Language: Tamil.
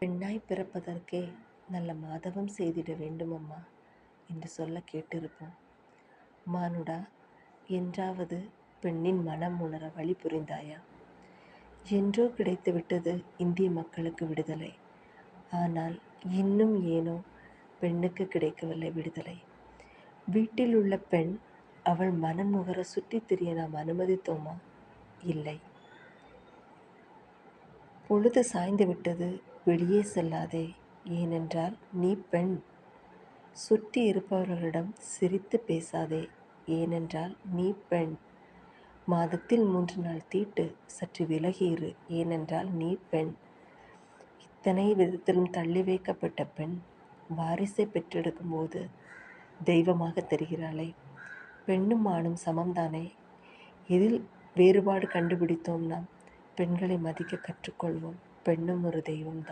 பெண்ணாய் பிறப்பதற்கே நல்ல மாதவம் செய்திட வேண்டுமம்மா என்று சொல்ல கேட்டிருப்போம். மானுடா, என்றாவது பெண்ணின் மனம் உணர வழி புரிந்தாயா? என்றோ கிடைத்துவிட்டது இந்திய மக்களுக்கு விடுதலை. ஆனால் இன்னும் ஏனோ பெண்ணுக்கு கிடைக்கவில்லை விடுதலை. வீட்டில் உள்ள பெண் அவள் மனம் நுகர சுற்றித் திரிய நாம் அனுமதித்தோமா? இல்லை. பொழுது சாய்ந்து விட்டது, வெளியே செல்லாதே, ஏனென்றால் நீ பெண். சுற்றி இருப்பவர்களிடம் சிரித்து பேசாதே, ஏனென்றால் நீ பெண். மாதத்தில் 3 நாள் தீட்டு, சற்று விலகியிரு, ஏனென்றால் நீ பெண். இத்தனை விதத்திலும் தள்ளி வைக்கப்பட்ட பெண் வாரிசை பெற்றெடுக்கும் போது தெய்வமாக தெரிகிறாளே. பெண்ணும் ஆணும் சமம்தானே. எதில் வேறுபாடு கண்டுபிடித்தோம் நாம்? பெண்களை மதிக்க கற்றுக்கொள்வோம். பெண்ணும் ஒரு தெய்வம்தான்.